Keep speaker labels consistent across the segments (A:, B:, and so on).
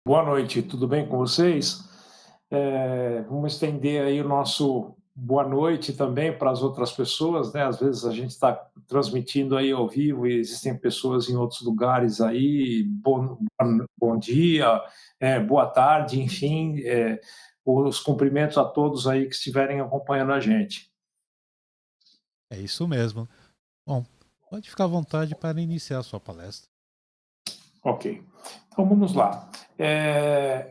A: Boa noite, tudo bem com vocês? Vamos estender aí o nosso boa noite também para as outras pessoas, né? Às vezes a gente está transmitindo aí ao vivo e existem pessoas em outros lugares aí. Bom dia, boa tarde, enfim, os cumprimentos a todos aí que estiverem acompanhando a gente.
B: É isso mesmo. Bom, pode ficar à vontade para iniciar a sua palestra.
A: Ok, então vamos lá.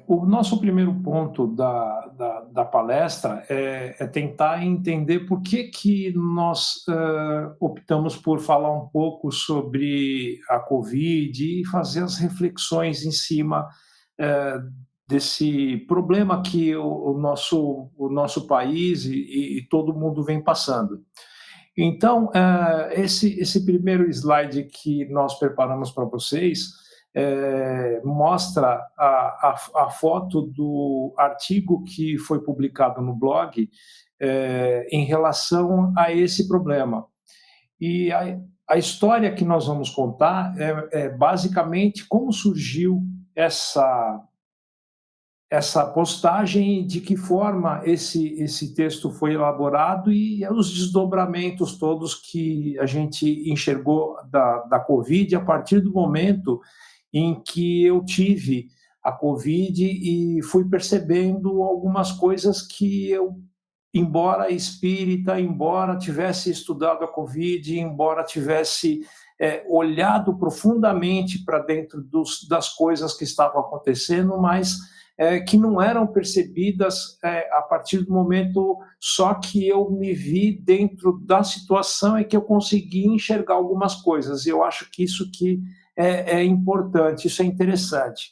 A: O nosso primeiro ponto da palestra é tentar entender por que nós optamos por falar um pouco sobre a Covid e fazer as reflexões em cima eh, desse problema que o nosso país e todo mundo vem passando. Então, esse primeiro slide que nós preparamos para vocês mostra a foto do artigo que foi publicado no blog em relação a esse problema. E a história que nós vamos contar é basicamente como surgiu essa postagem, de que forma esse texto foi elaborado e os desdobramentos todos que a gente enxergou da Covid a partir do momento em que eu tive a Covid e fui percebendo algumas coisas que eu, embora espírita, embora tivesse estudado a Covid, embora tivesse olhado profundamente para dentro das coisas que estavam acontecendo, mas que não eram percebidas a partir do momento só que eu me vi dentro da situação e que eu consegui enxergar algumas coisas. Eu acho que isso que é importante, isso é interessante.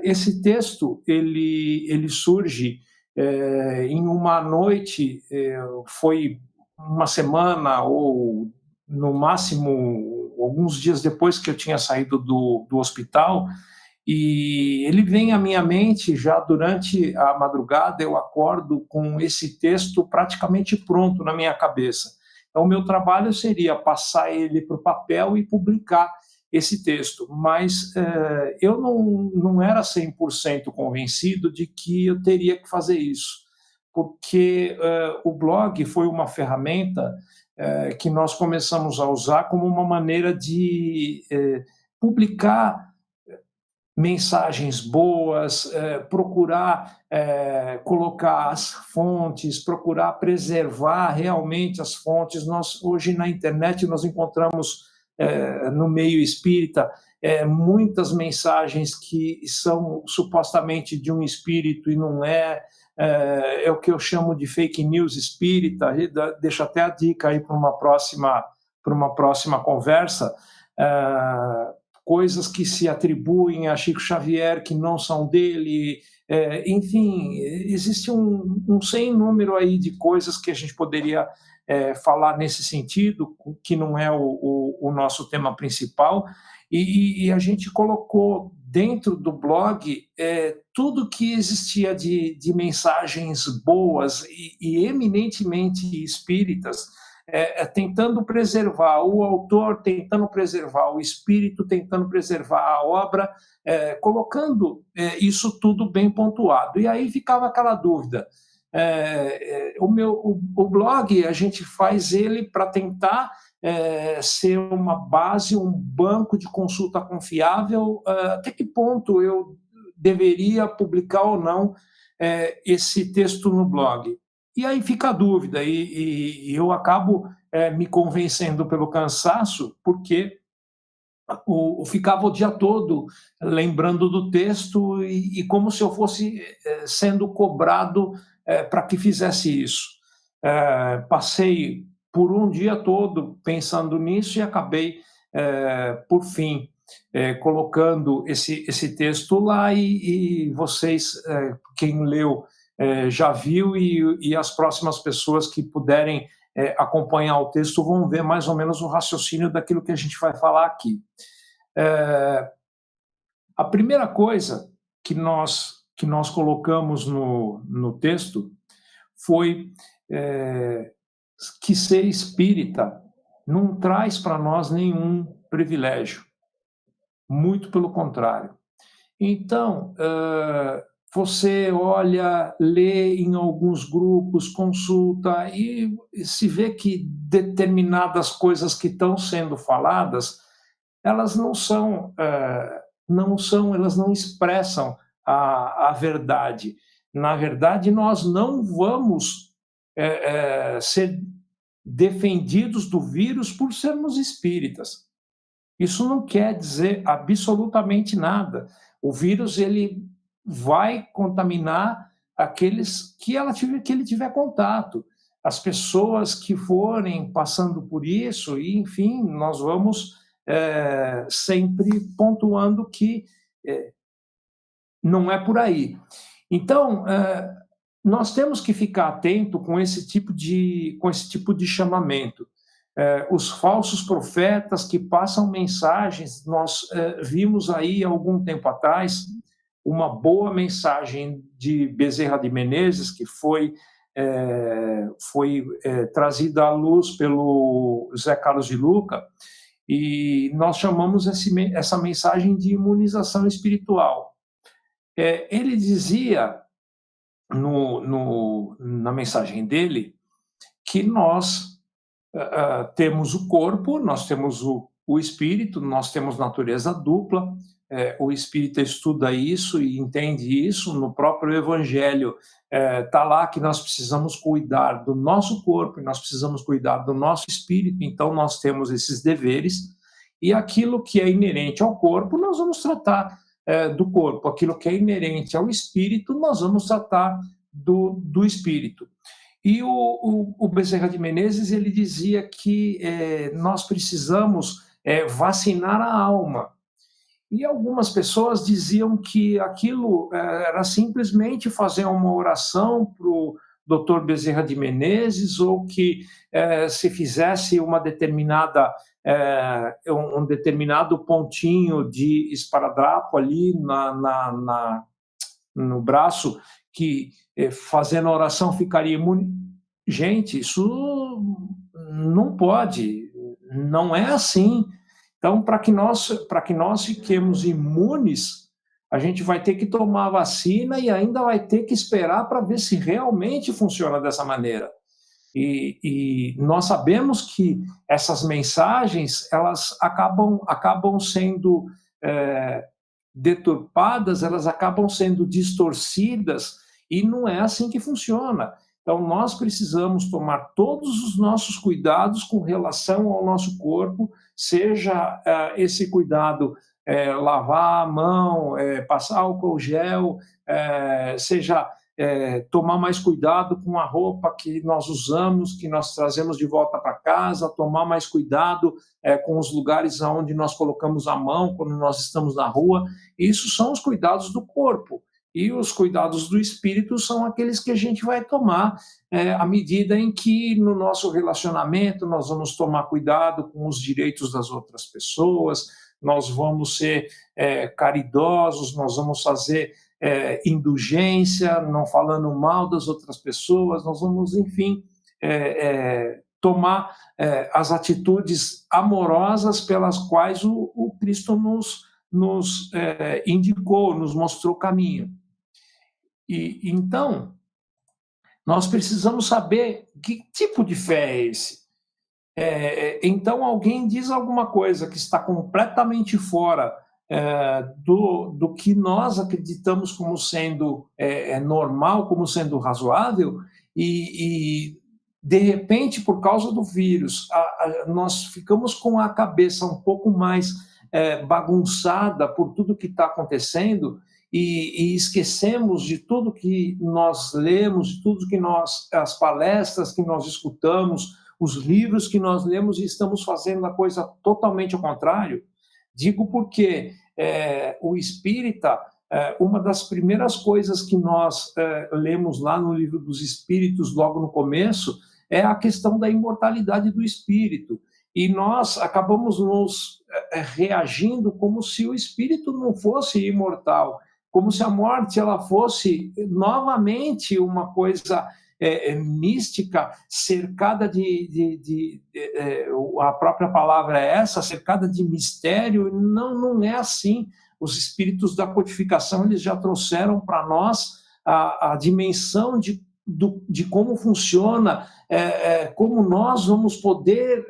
A: Esse texto ele surge em uma noite, foi uma semana ou no máximo alguns dias depois que eu tinha saído do hospital, e ele vem à minha mente já durante a madrugada. Eu acordo com esse texto praticamente pronto na minha cabeça. Então, o meu trabalho seria passar ele para o papel e publicar esse texto, mas eu não era 100% convencido de que eu teria que fazer isso, porque o blog foi uma ferramenta que nós começamos a usar como uma maneira de publicar mensagens boas, procurar colocar as fontes, procurar preservar realmente as fontes. Nós hoje na internet nós encontramos no meio espírita muitas mensagens que são supostamente de um espírito e não é. É o que eu chamo de fake news espírita. Deixo até a dica aí para uma próxima conversa. Coisas que se atribuem a Chico Xavier que não são dele. Enfim, existe um sem número aí de coisas que a gente poderia falar nesse sentido, que não é o nosso tema principal, e a gente colocou dentro do blog tudo que existia de mensagens boas e eminentemente espíritas, tentando preservar o autor, tentando preservar o espírito, tentando preservar a obra, colocando isso tudo bem pontuado. E aí ficava aquela dúvida. O blog, a gente faz ele para tentar ser uma base, um banco de consulta confiável. Até que ponto eu deveria publicar ou não esse texto no blog? E aí fica a dúvida, e eu acabo me convencendo pelo cansaço, porque ficava o dia todo lembrando do texto e como se eu fosse sendo cobrado para que fizesse isso. Passei por um dia todo pensando nisso e acabei, por fim, colocando esse texto lá, e vocês, quem leu, já viu, e as próximas pessoas que puderem acompanhar o texto vão ver mais ou menos o raciocínio daquilo que a gente vai falar aqui. A primeira coisa que nós colocamos no texto foi que ser espírita não traz para nós nenhum privilégio, muito pelo contrário. Então, você olha, lê em alguns grupos, consulta e se vê que determinadas coisas que estão sendo faladas, elas elas não expressam a verdade. Na verdade, nós não vamos ser defendidos do vírus por sermos espíritas. Isso não quer dizer absolutamente nada. O vírus ele vai contaminar aqueles que ele tiver contato. As pessoas que forem passando por isso, e enfim, nós vamos sempre pontuando que não é por aí. Então, nós temos que ficar atento com esse tipo de chamamento. Os falsos profetas que passam mensagens, nós vimos aí algum tempo atrás uma boa mensagem de Bezerra de Menezes, que foi trazida à luz pelo Zé Carlos de Luca, e nós chamamos essa mensagem de imunização espiritual. Ele dizia na mensagem dele que nós temos o corpo, nós temos o espírito, nós temos natureza dupla. O espírita estuda isso e entende isso. No próprio evangelho está lá que nós precisamos cuidar do nosso corpo e nós precisamos cuidar do nosso espírito. Então nós temos esses deveres, e aquilo que é inerente ao corpo nós vamos tratar do corpo, aquilo que é inerente ao espírito nós vamos tratar do espírito. E o Bezerra de Menezes ele dizia que nós precisamos vacinar a alma. E algumas pessoas diziam que aquilo era simplesmente fazer uma oração para o Dr. Bezerra de Menezes, ou que se fizesse um determinado pontinho de esparadrapo ali no braço, que fazendo a oração ficaria imune. Gente, isso não pode, não é assim. Então, para que nós fiquemos imunes, a gente vai ter que tomar a vacina e ainda vai ter que esperar para ver se realmente funciona dessa maneira. E nós sabemos que essas mensagens elas acabam sendo deturpadas, elas acabam sendo distorcidas, e não é assim que funciona. Então, nós precisamos tomar todos os nossos cuidados com relação ao nosso corpo, seja esse cuidado lavar a mão, passar álcool gel, seja tomar mais cuidado com a roupa que nós usamos, que nós trazemos de volta para casa, tomar mais cuidado com os lugares onde nós colocamos a mão quando nós estamos na rua. Isso são os cuidados do corpo. E os cuidados do espírito são aqueles que a gente vai tomar à medida em que, no nosso relacionamento, nós vamos tomar cuidado com os direitos das outras pessoas, nós vamos ser caridosos, nós vamos fazer indulgência, não falando mal das outras pessoas, nós vamos, enfim, tomar as atitudes amorosas pelas quais o Cristo nos indicou, nos mostrou o caminho. E então, nós precisamos saber que tipo de fé é esse. Então, alguém diz alguma coisa que está completamente fora do que nós acreditamos como sendo normal, como sendo razoável, e de repente, por causa do vírus, nós ficamos com a cabeça um pouco mais bagunçada por tudo que está acontecendo, e esquecemos de tudo que nós lemos, de tudo que as palestras que nós escutamos, os livros que nós lemos, e estamos fazendo a coisa totalmente ao contrário. Digo porque o espírita, uma das primeiras coisas que nós lemos lá no Livro dos Espíritos, logo no começo, é a questão da imortalidade do espírito. E nós acabamos nos reagindo como se o espírito não fosse imortal, como se a morte ela fosse novamente uma coisa mística, cercada a própria palavra é essa, cercada de mistério. Não é assim. Os espíritos da codificação, eles já trouxeram para nós a dimensão de como funciona, como nós vamos poder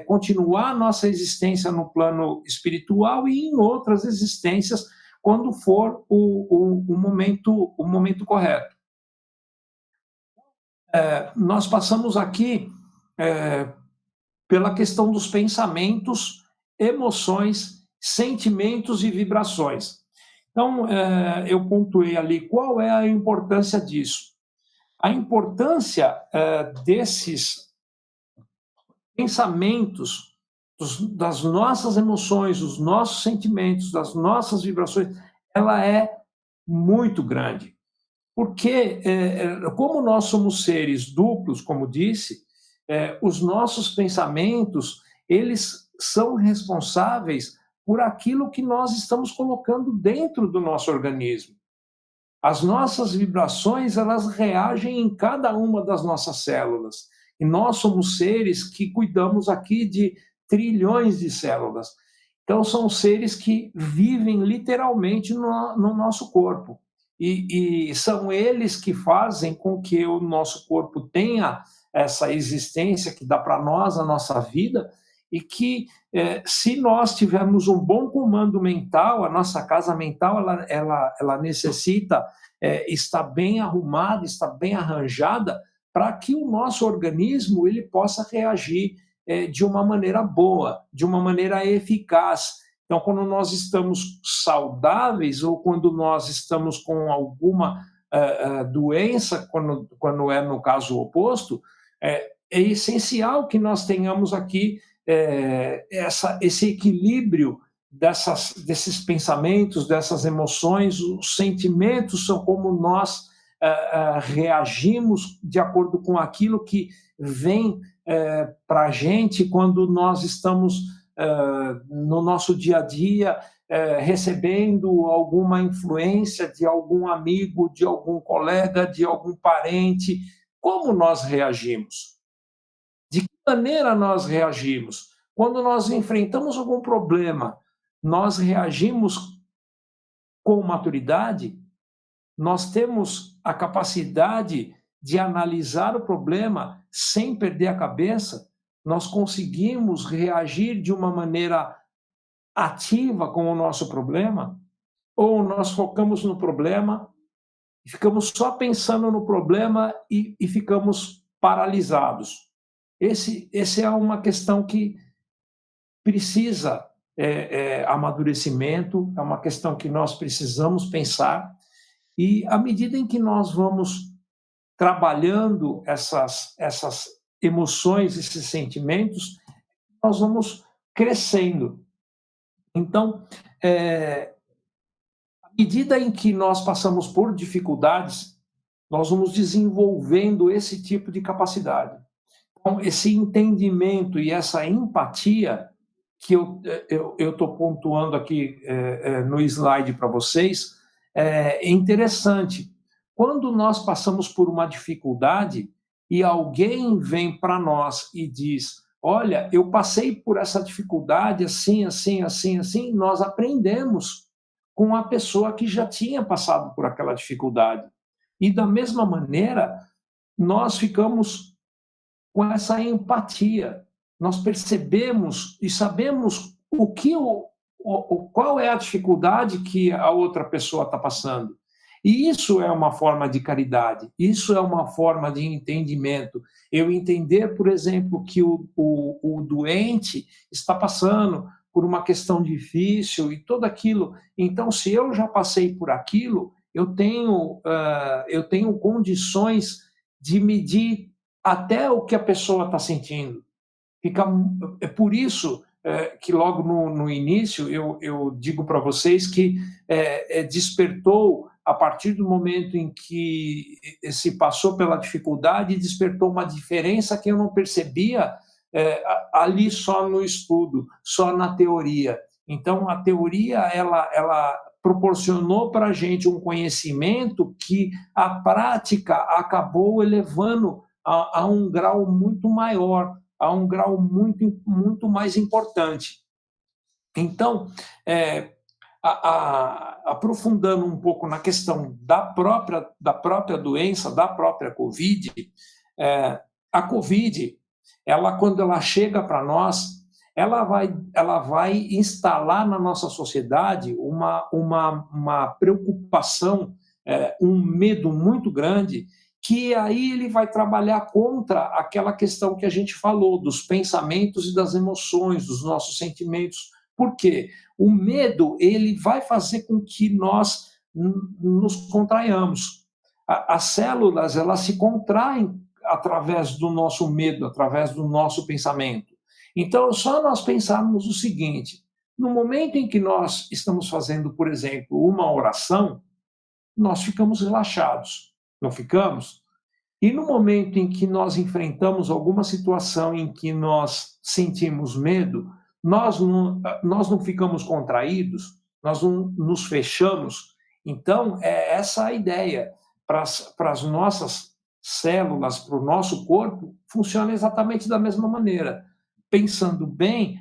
A: continuar nossa existência no plano espiritual e em outras existências, quando for o momento correto. Nós passamos aqui pela questão dos pensamentos, emoções, sentimentos e vibrações. Então, eu pontuei ali qual é a importância disso. A importância desses pensamentos, das nossas emoções, dos nossos sentimentos, das nossas vibrações, ela é muito grande. Porque, como nós somos seres duplos, como disse, os nossos pensamentos, eles são responsáveis por aquilo que nós estamos colocando dentro do nosso organismo. As nossas vibrações, elas reagem em cada uma das nossas células. E nós somos seres que cuidamos aqui de trilhões de células. Então, são seres que vivem literalmente no nosso corpo. E são eles que fazem com que o nosso corpo tenha essa existência que dá para nós a nossa vida, e que, se nós tivermos um bom comando mental, a nossa casa mental ela necessita estar bem arrumada, estar bem arranjada, para que o nosso organismo ele possa reagir de uma maneira boa, de uma maneira eficaz. Então, quando nós estamos saudáveis ou quando nós estamos com alguma doença, quando é no caso oposto, é essencial que nós tenhamos aqui esse equilíbrio desses pensamentos, dessas emoções. Os sentimentos são como nós reagimos de acordo com aquilo que vem para a gente quando nós estamos no nosso dia a dia recebendo alguma influência de algum amigo, de algum colega, de algum parente. Como nós reagimos? De que maneira nós reagimos? Quando nós enfrentamos algum problema, nós reagimos com maturidade? Nós temos a capacidade de analisar o problema sem perder a cabeça? Nós conseguimos reagir de uma maneira ativa com o nosso problema? Ou nós focamos no problema, ficamos só pensando no problema e ficamos paralisados? Essa é uma questão que precisa amadurecimento, é uma questão que nós precisamos pensar, e à medida em que nós vamos trabalhando essas emoções, esses sentimentos, nós vamos crescendo. Então, à medida em que nós passamos por dificuldades, nós vamos desenvolvendo esse tipo de capacidade. Então, esse entendimento e essa empatia que eu estou pontuando aqui no slide para vocês, é interessante. Quando nós passamos por uma dificuldade e alguém vem para nós e diz: olha, eu passei por essa dificuldade assim, assim, assim, assim, nós aprendemos com a pessoa que já tinha passado por aquela dificuldade. E da mesma maneira, nós ficamos com essa empatia. Nós percebemos e sabemos qual é a dificuldade que a outra pessoa está passando. E isso é uma forma de caridade, isso é uma forma de entendimento. Eu entender, por exemplo, que o doente está passando por uma questão difícil e tudo aquilo. Então, se eu já passei por aquilo, eu tenho condições de medir até o que a pessoa está sentindo. É por isso que logo no início eu digo para vocês que despertou, a partir do momento em que se passou pela dificuldade, despertou uma diferença que eu não percebia ali só no estudo, só na teoria. Então, a teoria ela proporcionou para a gente um conhecimento que a prática acabou elevando a um grau muito maior, a um grau muito, muito mais importante. Então, Aprofundando um pouco na questão da própria doença, da própria Covid, a Covid, quando ela chega para nós, ela vai instalar na nossa sociedade uma preocupação, um medo muito grande, que aí ele vai trabalhar contra aquela questão que a gente falou, dos pensamentos e das emoções, dos nossos sentimentos. Por quê? O medo, ele vai fazer com que nós nos contraiamos. As células, elas se contraem através do nosso medo, através do nosso pensamento. Então, só nós pensarmos o seguinte: no momento em que nós estamos fazendo, por exemplo, uma oração, nós ficamos relaxados, não ficamos? E no momento em que nós enfrentamos alguma situação em que nós sentimos medo, nós não ficamos contraídos, nós não nos fechamos. Então, é essa a ideia. Para as nossas células, para o nosso corpo, funciona exatamente da mesma maneira. Pensando bem,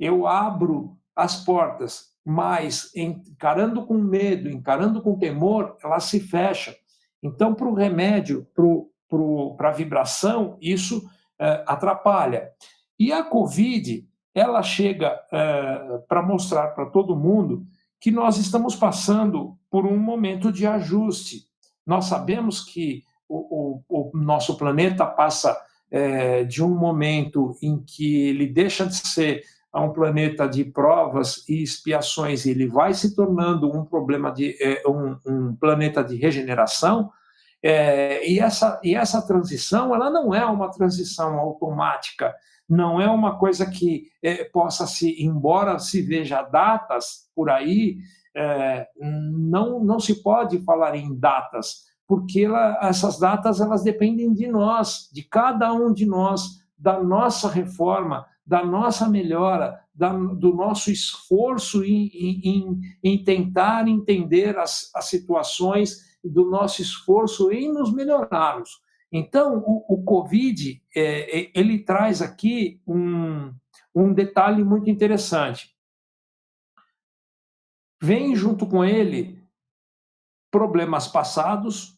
A: eu abro as portas, mas encarando com medo, encarando com temor, elas se fecham. Então, para o remédio, para a vibração, isso atrapalha. E a Covid, ela chega para mostrar para todo mundo que nós estamos passando por um momento de ajuste. Nós sabemos que o nosso planeta passa de um momento em que ele deixa de ser um planeta de provas e expiações, ele vai se tornando um planeta de regeneração. E essa transição, ela não é uma transição automática, não é uma coisa que embora se veja datas por aí, não se pode falar em datas, porque essas datas elas dependem de nós, de cada um de nós, da nossa reforma, da nossa melhora, do nosso esforço em tentar entender as situações, do nosso esforço em nos melhorarmos. Então, o Covid, ele traz aqui um detalhe muito interessante. Vem junto com ele problemas passados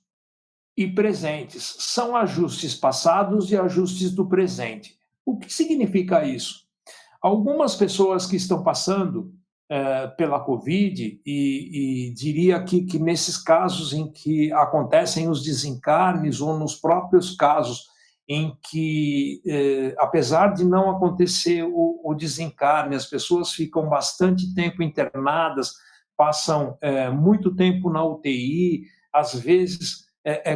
A: e presentes. São ajustes passados e ajustes do presente. O que significa isso? Algumas pessoas que estão passando pela Covid, e diria que nesses casos em que acontecem os desencarnes, ou nos próprios casos em que, apesar de não acontecer o desencarne, as pessoas ficam bastante tempo internadas, passam muito tempo na UTI, às vezes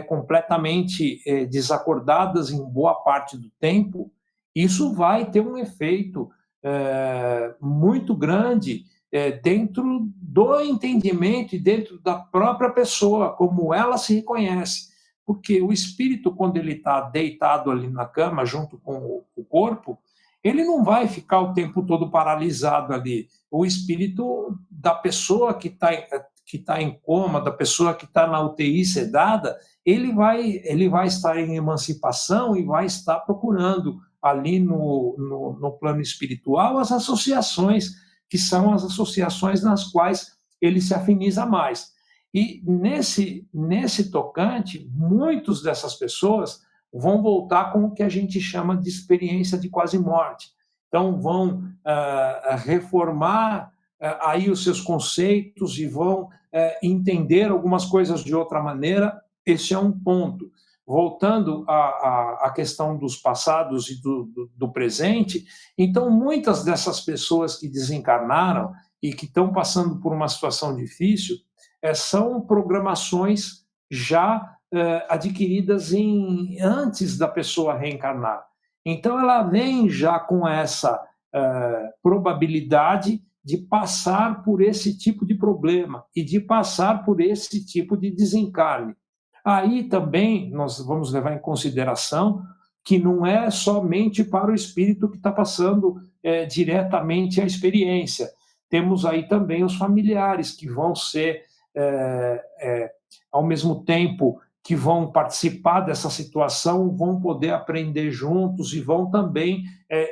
A: completamente desacordadas em boa parte do tempo, isso vai ter um efeito muito grande dentro do entendimento e dentro da própria pessoa, como ela se reconhece. Porque o espírito, quando ele está deitado ali na cama, junto com o corpo, ele não vai ficar o tempo todo paralisado ali. O espírito da pessoa que está em coma, da pessoa que está na UTI sedada, ele vai estar em emancipação e vai estar procurando ali no plano espiritual as associações, que são as associações nas quais ele se afiniza mais. E nesse tocante, muitas dessas pessoas vão voltar com o que a gente chama de experiência de quase morte. Então, vão reformar aí os seus conceitos e vão entender algumas coisas de outra maneira. Esse é um ponto. Voltando à questão dos passados e do presente, então, muitas dessas pessoas que desencarnaram e que estão passando por uma situação difícil são programações já adquiridas antes da pessoa reencarnar. Então, ela vem já com essa probabilidade de passar por esse tipo de problema e de passar por esse tipo de desencarne. Aí também nós vamos levar em consideração que não é somente para o espírito que está passando diretamente a experiência. Temos aí também os familiares que vão ser, ao mesmo tempo que vão participar dessa situação, vão poder aprender juntos e vão também,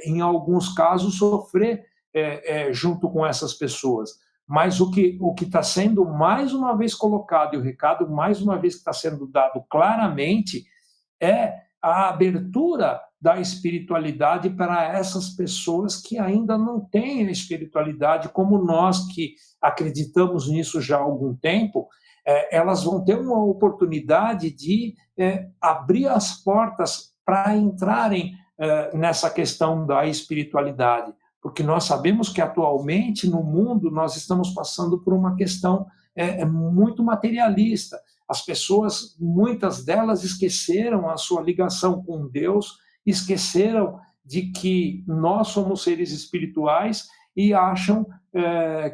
A: em alguns casos, sofrer junto com essas pessoas. Mas o que está sendo mais uma vez colocado, e o recado mais uma vez que está sendo dado claramente, é a abertura da espiritualidade para essas pessoas que ainda não têm a espiritualidade, como nós que acreditamos nisso já há algum tempo. Elas vão ter uma oportunidade de abrir as portas para entrarem nessa questão da espiritualidade, porque nós sabemos que atualmente no mundo nós estamos passando por uma questão muito materialista. As pessoas, muitas delas, esqueceram a sua ligação com Deus, esqueceram de que nós somos seres espirituais e acham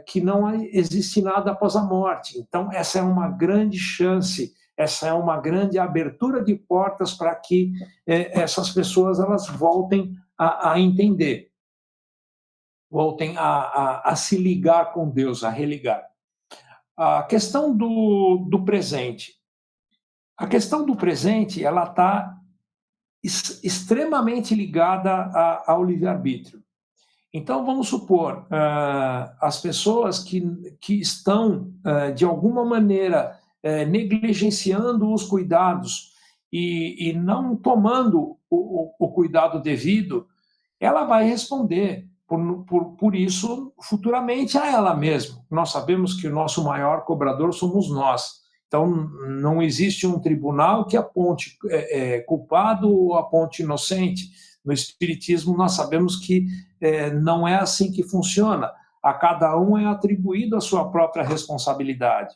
A: que não existe nada após a morte. Então, essa é uma grande chance, essa é uma grande abertura de portas para que essas pessoas elas voltem a entender, voltem a se ligar com Deus, a religar. A questão do presente. A questão do presente ela está extremamente ligada ao livre-arbítrio. Então, vamos supor, as pessoas que estão, de alguma maneira, negligenciando os cuidados e não tomando o cuidado devido, ela vai responder por isso futuramente a ela mesma. Nós sabemos que o nosso maior cobrador somos nós. Então, não existe um tribunal que aponte culpado ou aponte inocente. No Espiritismo, nós sabemos que não é assim que funciona. A cada um é atribuído a sua própria responsabilidade.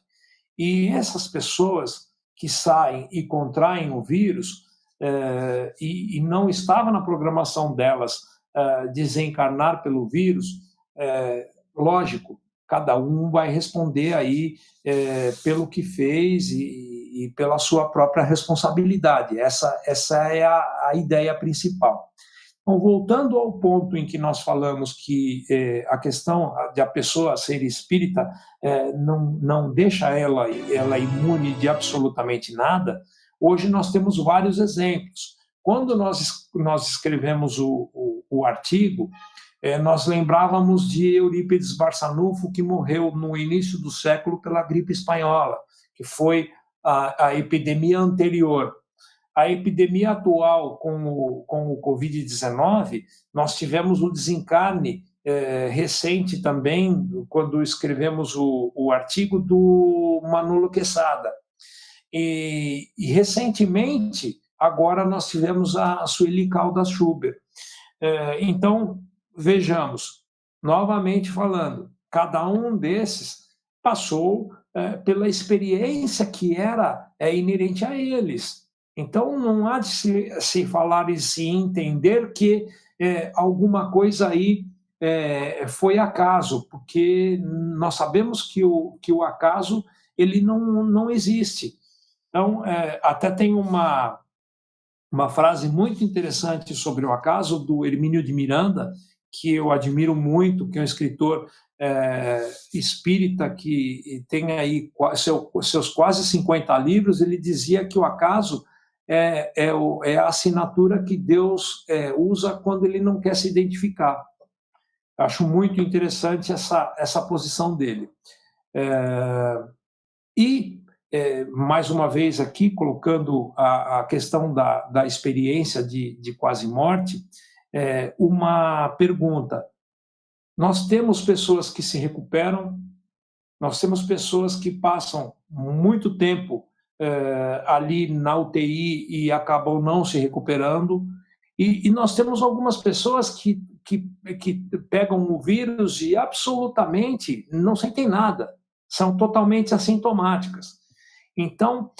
A: E essas pessoas que saem e contraem o vírus, e não estava na programação delas desencarnar pelo vírus, lógico, cada um vai responder aí pelo que fez e pela sua própria responsabilidade. Essa é a ideia principal. Então, voltando ao ponto em que nós falamos que a questão de a pessoa ser espírita não deixa ela imune de absolutamente nada, hoje nós temos vários exemplos. Quando nós escrevemos o artigo, nós lembrávamos de Eurípides Barçanufo, que morreu no início do século pela gripe espanhola, que foi a epidemia anterior. A epidemia atual com o Covid-19, nós tivemos o desencarne recente também, quando escrevemos o artigo do Manolo Quesada. E recentemente, agora nós tivemos a Sueli Caldas Schubert. Então, vejamos, novamente falando, cada um desses passou pela experiência que era inerente a eles. Então, não há de se falar e se entender que alguma coisa aí foi acaso, porque nós sabemos que o acaso ele não existe. Então, até tem uma frase muito interessante sobre o acaso do Hermínio de Miranda, que eu admiro muito, que é um escritor espírita que tem aí seus quase 50 livros. Ele dizia que o acaso é a assinatura que Deus usa quando ele não quer se identificar. Eu acho muito interessante essa posição dele. Mais uma vez aqui, colocando a questão da experiência de quase morte, uma pergunta. Nós temos pessoas que se recuperam, nós temos pessoas que passam muito tempo ali na UTI e acabam não se recuperando, e nós temos algumas pessoas que pegam o vírus e absolutamente não sentem nada, são totalmente assintomáticas. Então,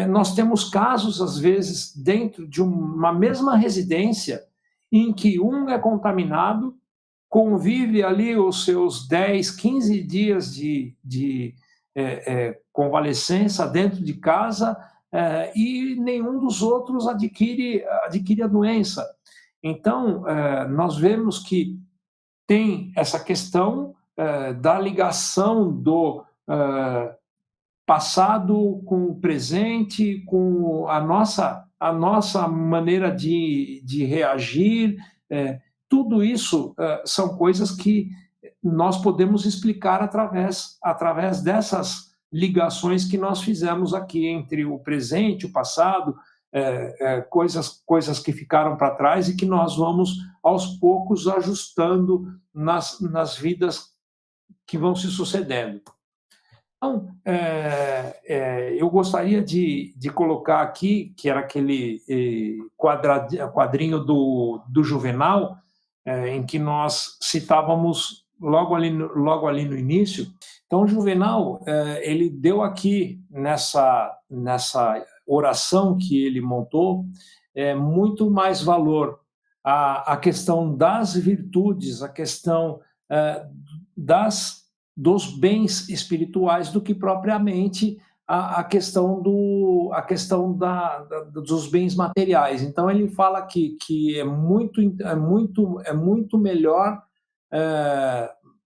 A: nós temos casos, às vezes, dentro de uma mesma residência, em que um é contaminado, convive ali os seus 10, 15 dias de convalescença dentro de casa, e nenhum dos outros adquire a doença. Então, nós vemos que tem essa questão da ligação do passado com o presente, com a nossa maneira de reagir. Tudo isso são coisas que nós podemos explicar através dessas ligações que nós fizemos aqui entre o presente, o passado, coisas que ficaram para trás e que nós vamos, aos poucos, ajustando nas vidas que vão se sucedendo. Então, eu gostaria de colocar aqui, que era aquele quadrinho do Juvenal, em que nós citávamos logo ali no início. Então, o Juvenal, ele deu aqui, nessa oração que ele montou, muito mais valor à questão das virtudes, à questão dos bens espirituais, do que propriamente a questão dos bens materiais. Então ele fala aqui que é muito melhor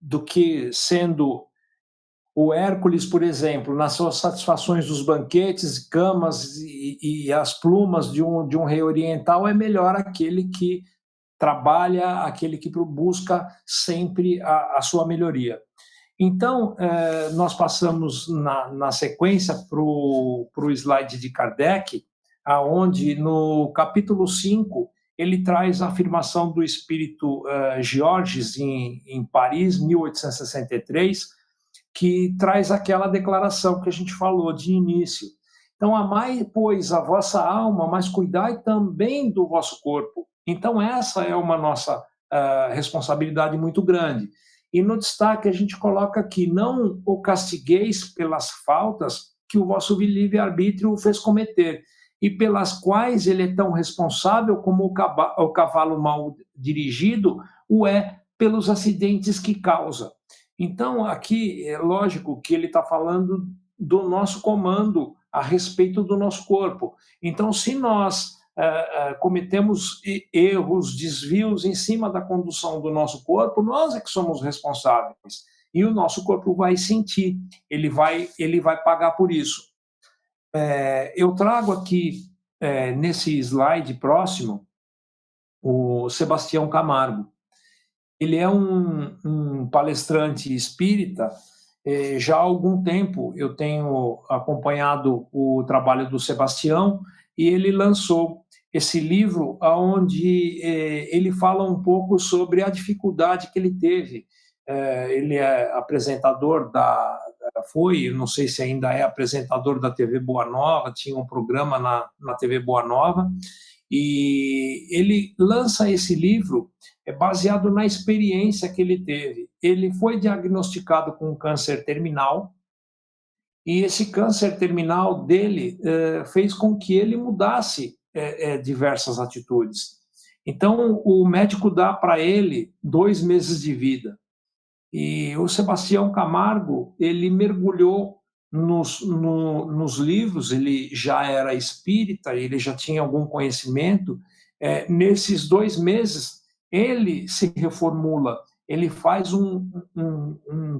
A: do que sendo o Hércules, por exemplo, nas suas satisfações dos banquetes, camas e as plumas de um rei oriental, é melhor aquele que trabalha, aquele que busca sempre a sua melhoria. Então, nós passamos na sequência para o slide de Kardec, onde no capítulo 5 ele traz a afirmação do espírito Georges em Paris, 1863, que traz aquela declaração que a gente falou de início. Então, amai, pois, a vossa alma, mas cuidai também do vosso corpo. Então, essa é uma nossa responsabilidade muito grande. E no destaque a gente coloca aqui: não o castigueis pelas faltas que o vosso livre-arbítrio o fez cometer, e pelas quais ele é tão responsável como o cavalo mal dirigido o é pelos acidentes que causa. Então, aqui é lógico que ele está falando do nosso comando a respeito do nosso corpo. Então, se nós cometemos erros, desvios em cima da condução do nosso corpo, nós é que somos responsáveis. E o nosso corpo vai sentir, ele vai pagar por isso. Eu trago aqui, nesse slide próximo, o Sebastião Camargo. Ele é um palestrante espírita. Já há algum tempo eu tenho acompanhado o trabalho do Sebastião, e ele lançou esse livro onde ele fala um pouco sobre a dificuldade que ele teve. Ele é apresentador não sei se ainda é apresentador da TV Boa Nova, tinha um programa na TV Boa Nova, e ele lança esse livro baseado na experiência que ele teve. Ele foi diagnosticado com um câncer terminal, e esse câncer terminal dele fez com que ele mudasse diversas atitudes. Então, o médico dá para ele 2 meses de vida. E o Sebastião Camargo, ele mergulhou nos livros, ele já era espírita, ele já tinha algum conhecimento. Nesses 2 meses, ele se reformula, ele faz um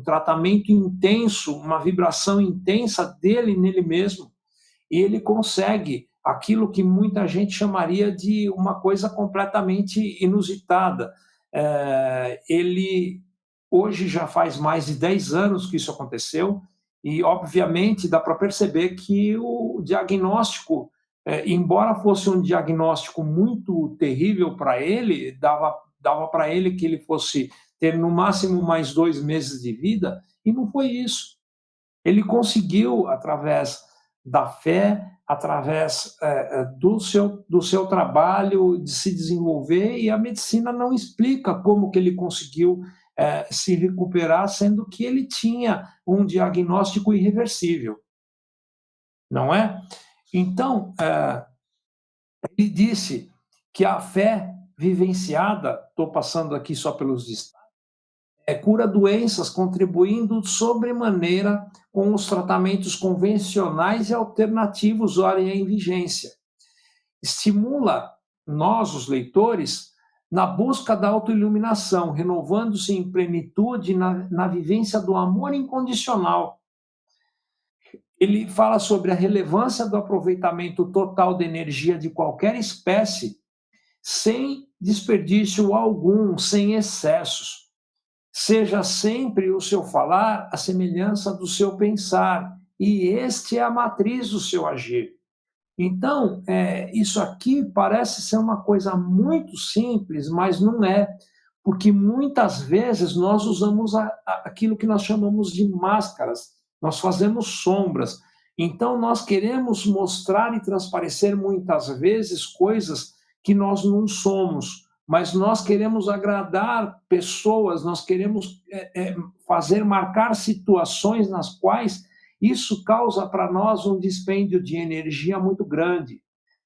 A: tratamento intenso, uma vibração intensa dele nele mesmo, e ele consegue aquilo que muita gente chamaria de uma coisa completamente inusitada. Ele hoje já faz mais de 10 anos que isso aconteceu, e obviamente dá para perceber que o diagnóstico, embora fosse um diagnóstico muito terrível para ele, dava para ele que ele fosse ter no máximo mais 2 meses de vida, e não foi isso. Ele conseguiu, através da fé, através do seu trabalho, de se desenvolver, e a medicina não explica como que ele conseguiu se recuperar, sendo que ele tinha um diagnóstico irreversível, não é? Então, ele disse que a fé vivenciada, estou passando aqui só pelos destaques, cura doenças, contribuindo sobremaneira com os tratamentos convencionais e alternativos ora em vigência. Estimula nós, os leitores, na busca da autoiluminação, renovando-se em plenitude na vivência do amor incondicional. Ele fala sobre a relevância do aproveitamento total de energia de qualquer espécie, sem desperdício algum, sem excessos. Seja sempre o seu falar a semelhança do seu pensar, e este é a matriz do seu agir. Então, isso aqui parece ser uma coisa muito simples, mas não é, porque muitas vezes nós usamos aquilo que nós chamamos de máscaras, nós fazemos sombras. Então, nós queremos mostrar e transparecer muitas vezes coisas que nós não somos, mas nós queremos agradar pessoas, nós queremos fazer marcar situações nas quais isso causa para nós um dispêndio de energia muito grande.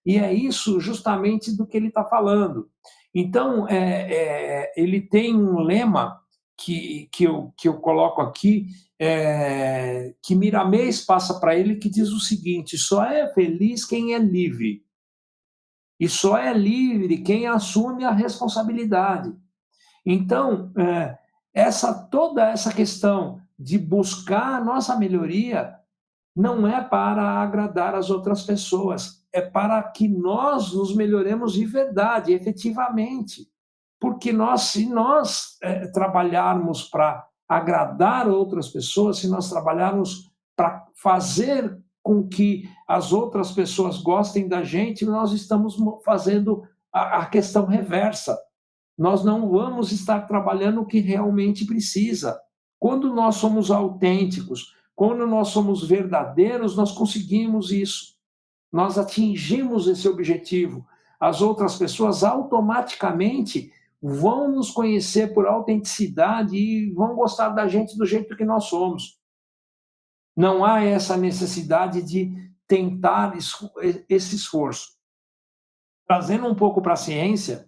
A: E é isso justamente do que ele está falando. Então, ele tem um lema que eu coloco aqui, que Miramês passa para ele, que diz o seguinte: só é feliz quem é livre. E só é livre quem assume a responsabilidade. Então, toda essa questão de buscar a nossa melhoria não é para agradar as outras pessoas, é para que nós nos melhoremos de verdade, efetivamente. Porque se nós trabalharmos para agradar outras pessoas, se nós trabalharmos para fazer com que as outras pessoas gostem da gente, nós estamos fazendo a questão reversa. Nós não vamos estar trabalhando o que realmente precisa. Quando nós somos autênticos, quando nós somos verdadeiros, nós conseguimos isso. Nós atingimos esse objetivo. As outras pessoas automaticamente vão nos conhecer por autenticidade e vão gostar da gente do jeito que nós somos. Não há essa necessidade de tentar esse esforço. Trazendo um pouco para a ciência,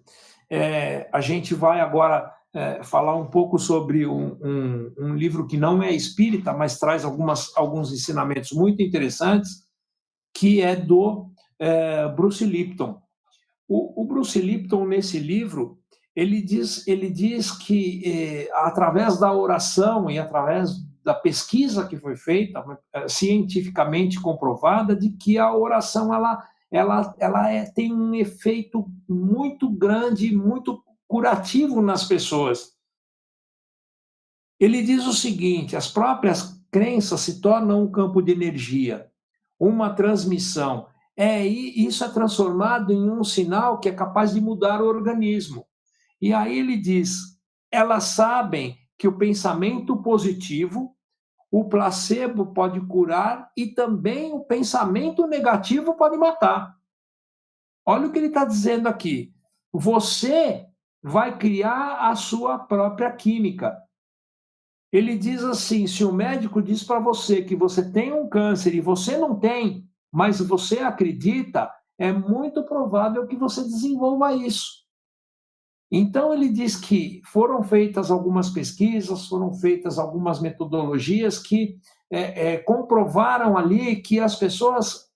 A: a gente vai agora falar um pouco sobre um livro que não é espírita, mas traz alguns ensinamentos muito interessantes, que é do Bruce Lipton. O Bruce Lipton, nesse livro, ele diz que, através da oração e através da pesquisa que foi feita, cientificamente comprovada, de que a oração tem um efeito muito grande, muito curativo nas pessoas. Ele diz o seguinte: as próprias crenças se tornam um campo de energia, uma transmissão. Isso é transformado em um sinal que é capaz de mudar o organismo. E aí ele diz: elas sabem que o pensamento positivo, o placebo pode curar e também o pensamento negativo pode matar. Olha o que ele está dizendo aqui. Você vai criar a sua própria química. Ele diz assim: se o médico diz para você que você tem um câncer e você não tem, mas você acredita, é muito provável que você desenvolva isso. Então, ele diz que foram feitas algumas pesquisas, foram feitas algumas metodologias que comprovaram ali que as pessoas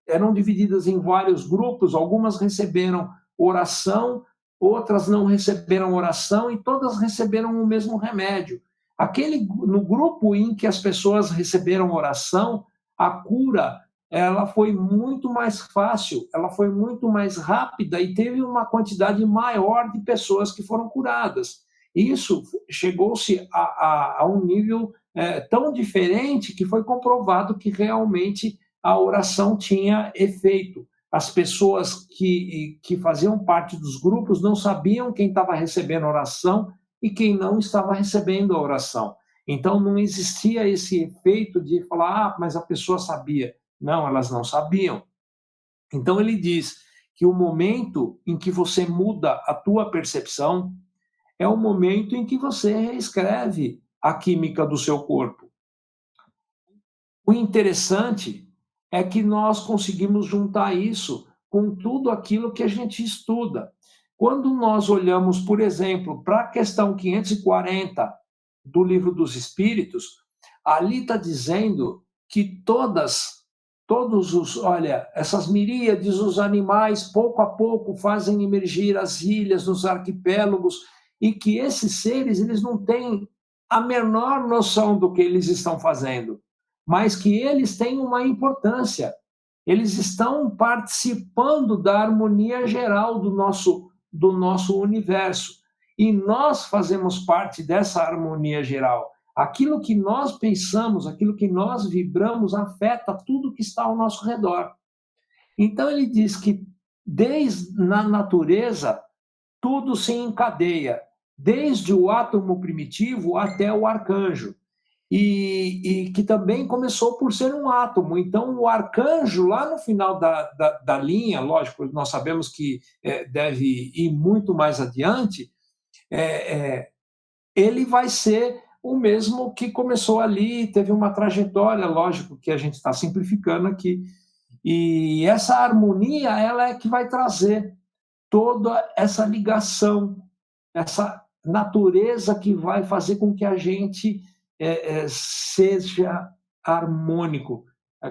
A: eram divididas em vários grupos, algumas receberam oração, outras não receberam oração e todas receberam o mesmo remédio. No grupo em que as pessoas receberam oração, a cura ela foi muito mais fácil, ela foi muito mais rápida e teve uma quantidade maior de pessoas que foram curadas. Isso chegou-se a um nível tão diferente que foi comprovado que realmente a oração tinha efeito. As pessoas que faziam parte dos grupos não sabiam quem estava recebendo oração e quem não estava recebendo a oração. Então, não existia esse efeito de falar, mas a pessoa sabia. Não, elas não sabiam. Então, ele diz que o momento em que você muda a tua percepção é o momento em que você reescreve a química do seu corpo. O interessante é que nós conseguimos juntar isso com tudo aquilo que a gente estuda. Quando nós olhamos, por exemplo, para a questão 540 do Livro dos Espíritos, ali está dizendo que essas miríades, os animais, pouco a pouco, fazem emergir as ilhas nos arquipélagos e que esses seres, eles não têm a menor noção do que eles estão fazendo, mas que eles têm uma importância. Eles estão participando da harmonia geral do nosso universo. e nós fazemos parte dessa harmonia geral. Aquilo que nós pensamos, aquilo que nós vibramos, afeta tudo que está ao nosso redor. Então, ele diz que, desde na natureza, tudo se encadeia, desde o átomo primitivo até o arcanjo. E que também começou por ser um átomo. Então, o arcanjo, lá no final da linha, lógico, nós sabemos que deve ir muito mais adiante, ele vai ser o mesmo que começou ali, teve uma trajetória, lógico que a gente está simplificando aqui, e essa harmonia, ela é que vai trazer toda essa ligação, essa natureza que vai fazer com que a gente seja harmônico,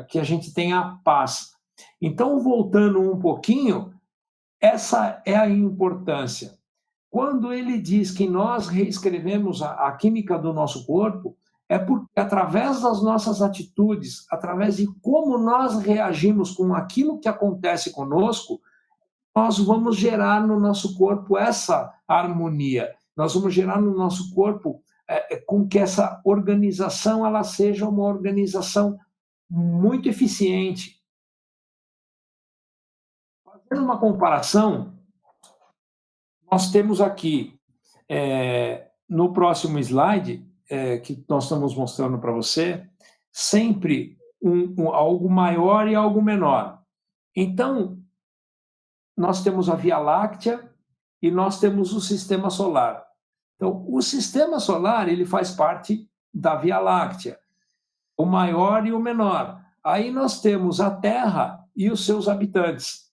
A: que a gente tenha paz. Então, voltando um pouquinho, essa é a importância. Quando ele diz que nós reescrevemos a química do nosso corpo, é porque, através das nossas atitudes, através de como nós reagimos com aquilo que acontece conosco, nós vamos gerar no nosso corpo essa harmonia. Nós vamos gerar no nosso corpo com que essa organização ela seja uma organização muito eficiente. Fazendo uma comparação, nós temos aqui, no próximo slide, que nós estamos mostrando para você, sempre algo maior e algo menor. Então, nós temos a Via Láctea e nós temos o Sistema Solar. Então, o Sistema Solar ele faz parte da Via Láctea, o maior e o menor. Aí nós temos a Terra e os seus habitantes.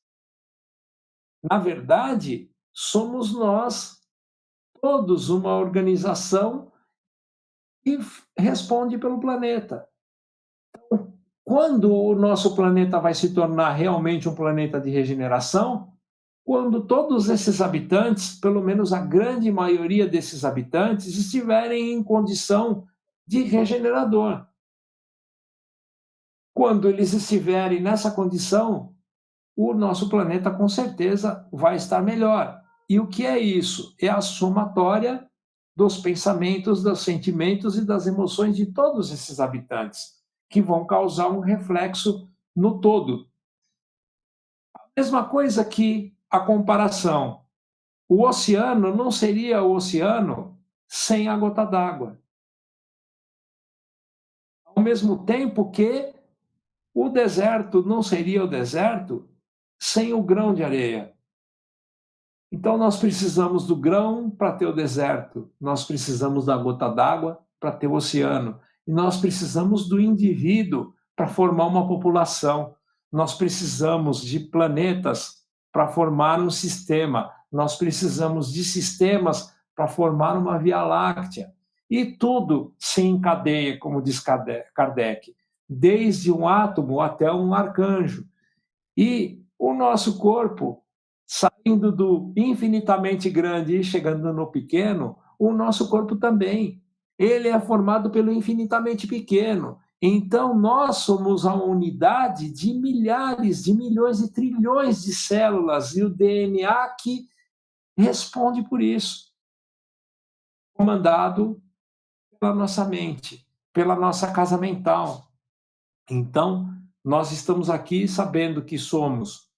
A: Na verdade, somos nós todos uma organização que responde pelo planeta. Então, quando o nosso planeta vai se tornar realmente um planeta de regeneração? Quando todos esses habitantes, pelo menos a grande maioria desses habitantes, estiverem em condição de regenerador. Quando eles estiverem nessa condição, o nosso planeta com certeza vai estar melhor. E o que é isso? É a somatória dos pensamentos, dos sentimentos e das emoções de todos esses habitantes, que vão causar um reflexo no todo. A mesma coisa que a comparação. O oceano não seria o oceano sem a gota d'água. Ao mesmo tempo que o deserto não seria o deserto sem o grão de areia. Então, nós precisamos do grão para ter o deserto, nós precisamos da gota d'água para ter o oceano, e nós precisamos do indivíduo para formar uma população, nós precisamos de planetas para formar um sistema, nós precisamos de sistemas para formar uma Via Láctea. E tudo se encadeia, como diz Kardec, desde um átomo até um arcanjo. E o nosso corpo, saindo do infinitamente grande e chegando no pequeno, o nosso corpo também. Ele é formado pelo infinitamente pequeno. Então, nós somos a unidade de milhares, de milhões e trilhões de células, e o DNA que responde por isso, comandado pela nossa mente, pela nossa casa mental. Então, nós estamos aqui sabendo que somos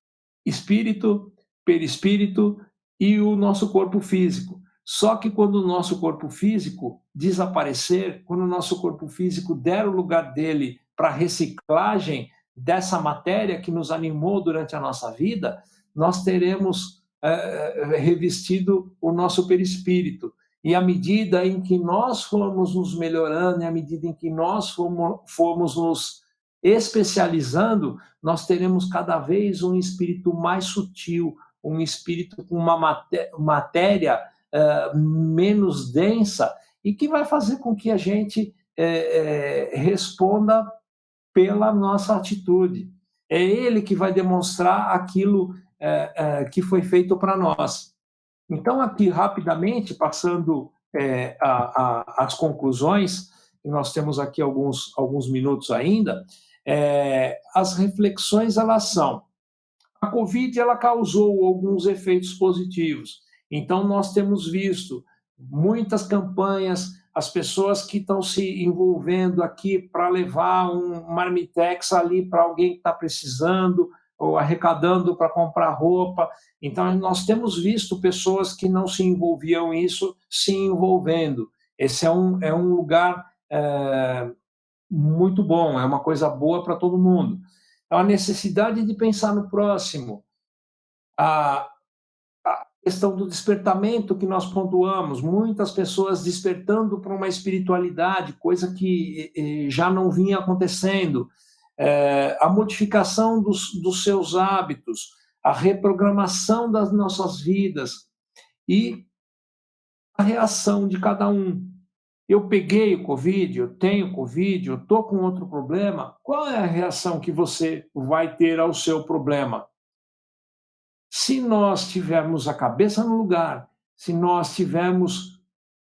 A: espírito, perispírito e o nosso corpo físico. Só que quando o nosso corpo físico desaparecer, quando o nosso corpo físico der o lugar dele para a reciclagem dessa matéria que nos animou durante a nossa vida, nós teremos revestido o nosso perispírito. E à medida em que nós formos nos melhorando, e à medida em que nós formos nos especializando, nós teremos cada vez um espírito mais sutil, um espírito com uma matéria menos densa, e que vai fazer com que a gente responda pela nossa atitude. É ele que vai demonstrar aquilo que foi feito para nós. Então, aqui, rapidamente, passando as conclusões, e nós temos aqui alguns minutos ainda, as reflexões, elas são: a Covid ela causou alguns efeitos positivos. Então, nós temos visto muitas campanhas, as pessoas que estão se envolvendo aqui para levar um marmitex ali para alguém que está precisando, ou arrecadando para comprar roupa. Então, nós temos visto pessoas que não se envolviam isso se envolvendo. Esse é um lugar muito bom, é uma coisa boa para todo mundo. Então, a necessidade de pensar no próximo, a questão do despertamento que nós pontuamos, muitas pessoas despertando para uma espiritualidade, coisa que já não vinha acontecendo, a modificação dos seus hábitos, a reprogramação das nossas vidas e a reação de cada um. Eu peguei o Covid, eu tenho Covid, eu estou com outro problema, qual é a reação que você vai ter ao seu problema? Se nós tivermos a cabeça no lugar, se nós tivermos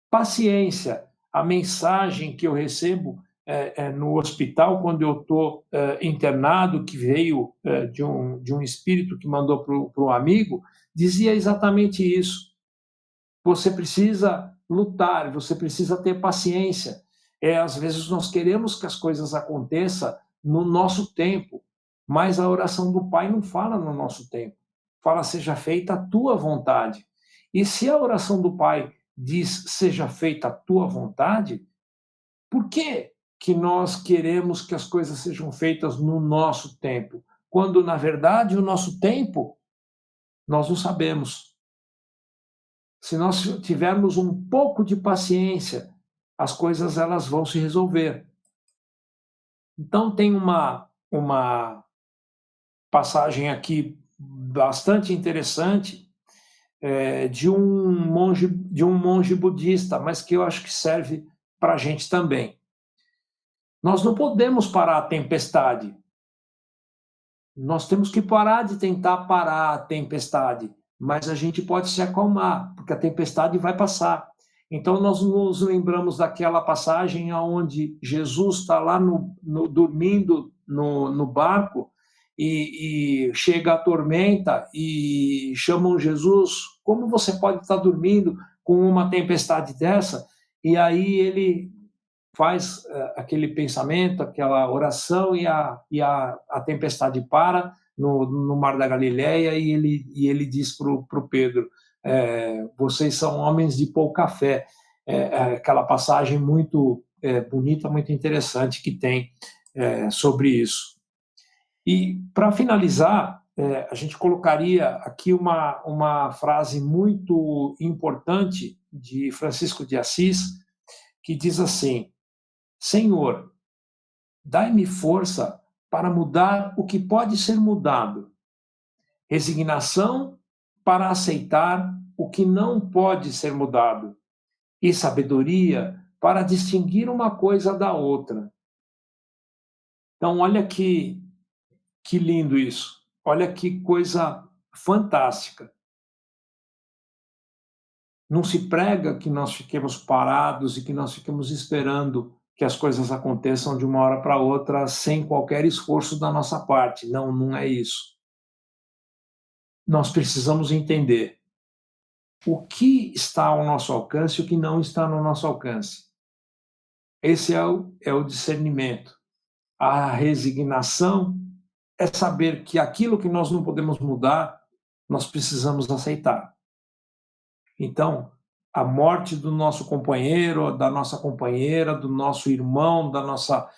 A: paciência, a mensagem que eu recebo no hospital, quando eu estou internado, que veio de um espírito que mandou para um amigo, dizia exatamente isso. Você precisa lutar, você precisa ter paciência. Às vezes nós queremos que as coisas aconteçam no nosso tempo, mas a oração do Pai não fala no nosso tempo. Fala, seja feita a tua vontade. E se a oração do Pai diz, seja feita a tua vontade, por que nós queremos que as coisas sejam feitas no nosso tempo? Quando, na verdade, o nosso tempo, nós não sabemos. Se nós tivermos um pouco de paciência, as coisas elas vão se resolver. Então, tem uma passagem aqui bastante interessante de um monge budista, mas que eu acho que serve para a gente também. Nós não podemos parar a tempestade. Nós temos que parar de tentar parar a tempestade, mas a gente pode se acalmar, porque a tempestade vai passar. Então, nós nos lembramos daquela passagem onde Jesus está lá dormindo no barco e chega a tormenta e chamam Jesus. Como você pode estar dormindo com uma tempestade dessa? E aí ele faz aquele pensamento, aquela oração e a tempestade para no Mar da Galileia e ele diz para o Pedro, vocês são homens de pouca fé. Aquela passagem muito bonita, muito interessante que tem sobre isso. E, para finalizar, a gente colocaria aqui uma frase muito importante de Francisco de Assis, que diz assim: Senhor, dai-me força para mudar o que pode ser mudado, resignação para aceitar o que não pode ser mudado, e sabedoria para distinguir uma coisa da outra. Então, olha que lindo isso. Olha que coisa fantástica. Não se prega que nós fiquemos parados e que nós fiquemos esperando que as coisas aconteçam de uma hora para outra sem qualquer esforço da nossa parte. Não, não é isso. Nós precisamos entender o que está ao nosso alcance e o que não está no nosso alcance. Esse é o discernimento. A resignação é saber que aquilo que nós não podemos mudar, nós precisamos aceitar. Então, a morte do nosso companheiro, da nossa companheira, do nosso irmão, da nossa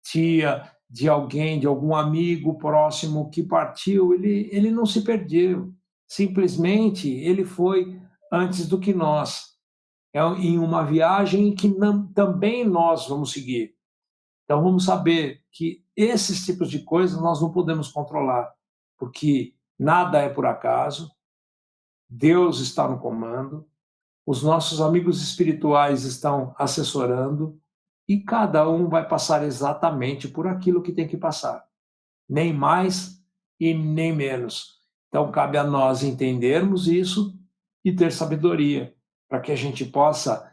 A: tia, de alguém, de algum amigo próximo que partiu, ele não se perdeu. Simplesmente ele foi antes do que nós. Em uma viagem que também nós vamos seguir. Então, vamos saber que esses tipos de coisas nós não podemos controlar, porque nada é por acaso, Deus está no comando, os nossos amigos espirituais estão assessorando e cada um vai passar exatamente por aquilo que tem que passar, nem mais e nem menos. Então, cabe a nós entendermos isso e ter sabedoria, para que a gente possa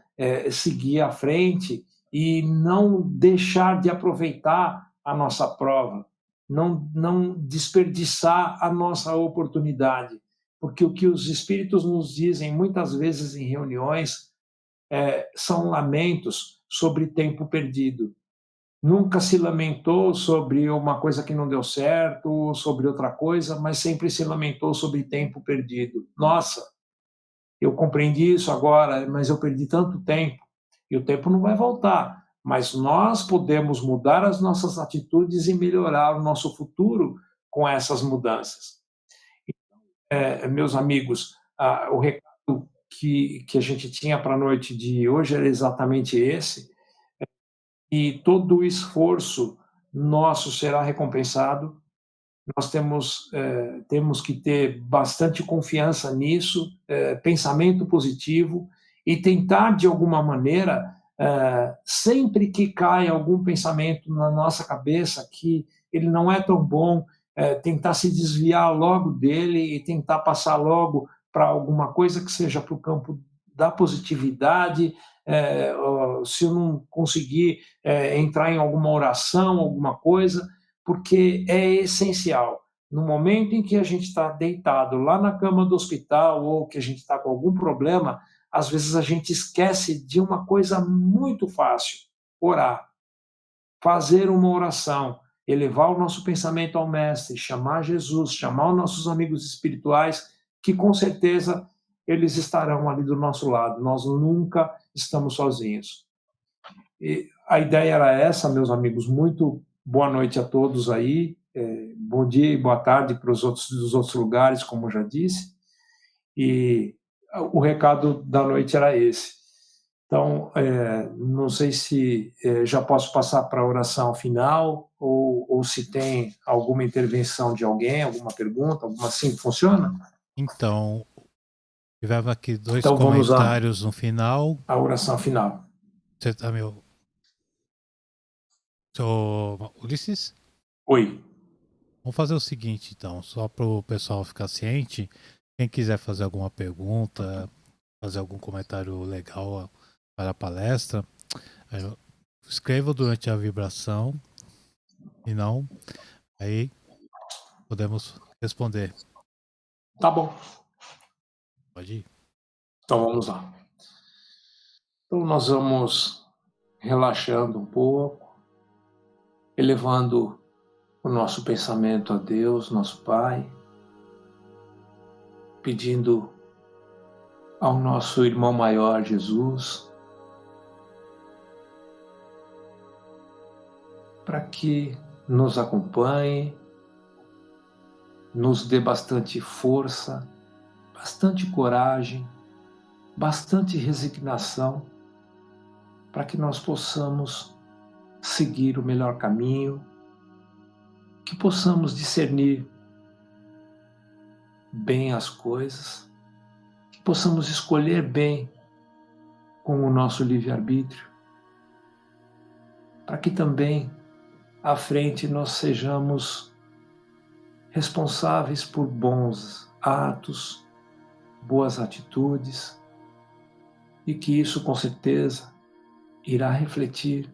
A: seguir à frente e não deixar de aproveitar a nossa prova, não desperdiçar a nossa oportunidade, porque o que os espíritos nos dizem muitas vezes em reuniões são lamentos sobre tempo perdido. Nunca se lamentou sobre uma coisa que não deu certo, sobre outra coisa, mas sempre se lamentou sobre tempo perdido. Nossa, eu compreendi isso agora, mas eu perdi tanto tempo, e o tempo não vai voltar. Mas nós podemos mudar as nossas atitudes e melhorar o nosso futuro com essas mudanças. Meus amigos, o recado que a gente tinha para a noite de hoje era exatamente esse, e todo o esforço nosso será recompensado. Nós temos que ter bastante confiança nisso, pensamento positivo, e tentar, de alguma maneira, sempre que cai algum pensamento na nossa cabeça que ele não é tão bom, tentar se desviar logo dele e tentar passar logo para alguma coisa que seja para o campo da positividade. Se eu não conseguir entrar em alguma oração, alguma coisa, porque é essencial. No momento em que a gente está deitado lá na cama do hospital ou que a gente está com algum problema, às vezes a gente esquece de uma coisa muito fácil: orar, fazer uma oração, elevar o nosso pensamento ao Mestre, chamar Jesus, chamar os nossos amigos espirituais, que com certeza eles estarão ali do nosso lado. Nós nunca estamos sozinhos. E a ideia era essa, meus amigos. Muito boa noite a todos aí. Bom dia e boa tarde para os outros dos outros lugares, como eu já disse. E o recado da noite era esse. Então, não sei se já posso passar para a oração final ou se tem alguma intervenção de alguém, alguma pergunta, alguma assim, funciona?
B: Então, tivemos aqui dois
A: Então vamos
B: comentários no final.
A: à oração final.
B: Você tá meu... Sou Ulisses?
A: Oi.
B: Vamos fazer o seguinte, então, só para o pessoal ficar ciente. Quem quiser fazer alguma pergunta, fazer algum comentário legal para a palestra, escreva durante a vibração, e não, aí podemos responder.
A: Tá bom.
B: Pode ir.
A: Então vamos lá. Então nós vamos relaxando um pouco, elevando o nosso pensamento a Deus, nosso Pai, pedindo ao nosso irmão maior, Jesus, para que nos acompanhe, nos dê bastante força, bastante coragem, bastante resignação, para que nós possamos seguir o melhor caminho, que possamos discernir bem as coisas, que possamos escolher bem com o nosso livre-arbítrio, para que também à frente nós sejamos responsáveis por bons atos, boas atitudes, e que isso com certeza irá refletir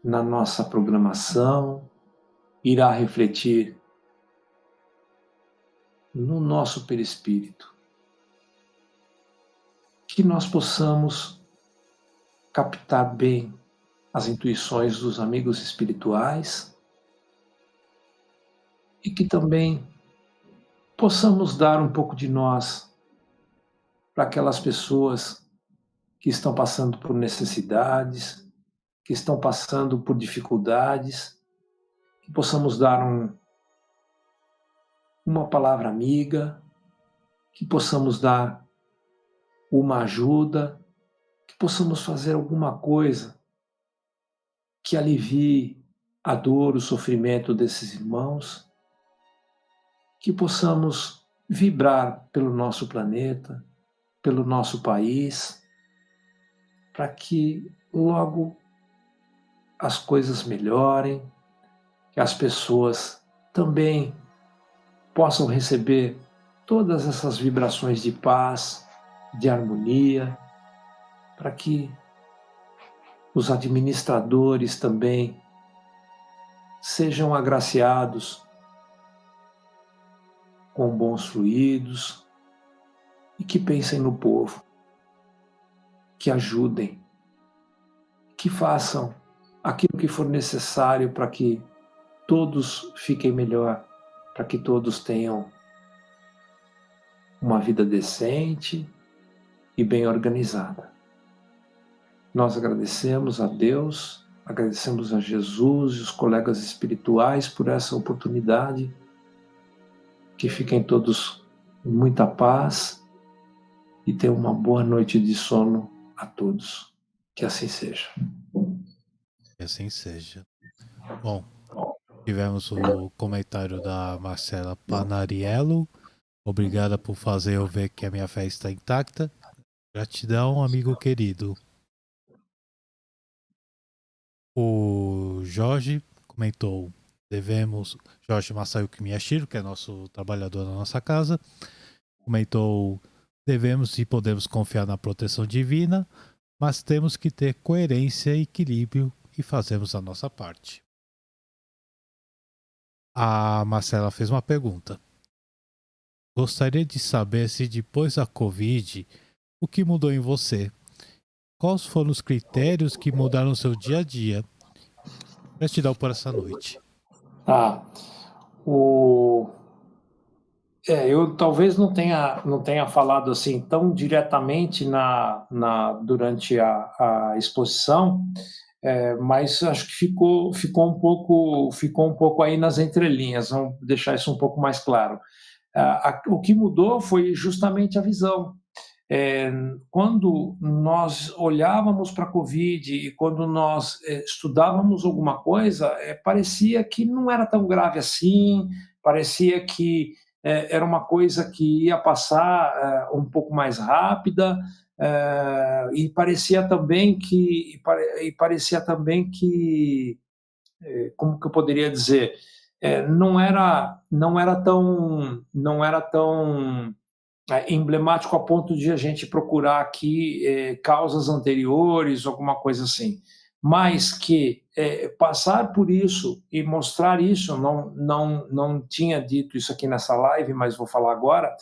A: na nossa programação, irá refletir no nosso perispírito. Que nós possamos captar bem as intuições dos amigos espirituais e que também possamos dar um pouco de nós para aquelas pessoas que estão passando por necessidades, que estão passando por dificuldades, que possamos dar uma palavra amiga, que possamos dar uma ajuda, que possamos fazer alguma coisa que alivie a dor, o sofrimento desses irmãos, que possamos vibrar pelo nosso planeta, pelo nosso país, para que logo as coisas melhorem, que as pessoas também possam receber todas essas vibrações de paz, de harmonia, para que os administradores também sejam agraciados com bons fluidos e que pensem no povo, que ajudem, que façam aquilo que for necessário para que todos fiquem melhor, para que todos tenham uma vida decente e bem organizada. Nós agradecemos a Deus, agradecemos a Jesus e os colegas espirituais por essa oportunidade. Que fiquem todos em muita paz e tenham uma boa noite de sono a todos. Que assim seja.
B: Que assim seja. Bom, tivemos o comentário da Marcela Panariello. Obrigada por fazer eu ver que a minha fé está intacta. Gratidão, amigo querido. O Jorge comentou: Jorge Masayuki Miyashiro, que é nosso trabalhador na nossa casa, comentou: devemos e podemos confiar na proteção divina, mas temos que ter coerência e equilíbrio e fazermos a nossa parte. A Marcela fez uma pergunta. Gostaria de saber se depois da Covid, o que mudou em você? Quais foram os critérios que mudaram o seu dia a dia? Gratidão por essa noite.
A: Eu talvez não tenha falado assim tão diretamente durante a exposição, mas acho que ficou um pouco aí nas entrelinhas. Vamos deixar isso um pouco mais claro. O que mudou foi justamente a visão. Quando nós olhávamos para a Covid e quando nós estudávamos alguma coisa, parecia que não era tão grave assim, parecia que era uma coisa que ia passar um pouco mais rápida, e parecia também que como que eu poderia dizer, não era tão emblemático a ponto de a gente procurar aqui causas anteriores, alguma coisa assim. Mas que passar por isso e mostrar isso, não tinha dito isso aqui nessa live, mas vou falar agora,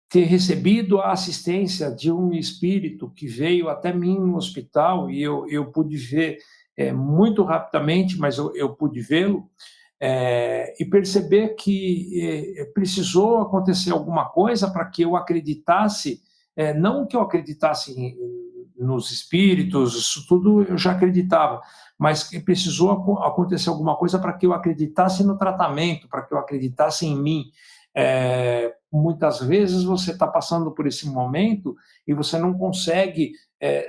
A: ter recebido a assistência de um espírito que veio até mim no hospital e eu pude ver muito rapidamente, mas eu pude vê-lo, e perceber que precisou acontecer alguma coisa para que eu acreditasse, não que eu acreditasse nos espíritos, isso tudo eu já acreditava, mas que precisou acontecer alguma coisa para que eu acreditasse no tratamento, para que eu acreditasse em mim. Muitas vezes você está passando por esse momento e você não consegue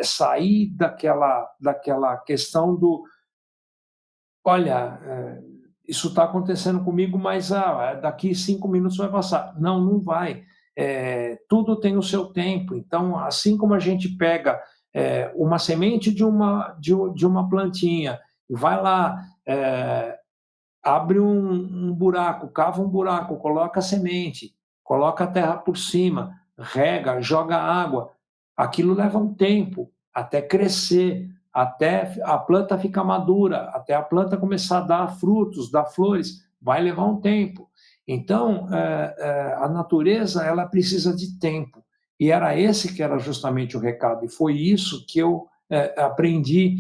A: sair daquela questão do olha, isso está acontecendo comigo, mas daqui 5 minutos vai passar. Não vai. Tudo tem o seu tempo. Então, assim como a gente pega uma semente de uma plantinha, vai lá, abre um buraco, cava um buraco, coloca a semente, coloca a terra por cima, rega, joga água. Aquilo leva um tempo até crescer, até a planta ficar madura, até a planta começar a dar frutos, dar flores, vai levar um tempo. Então, a natureza ela precisa de tempo. E era esse que era justamente o recado. E foi isso que eu aprendi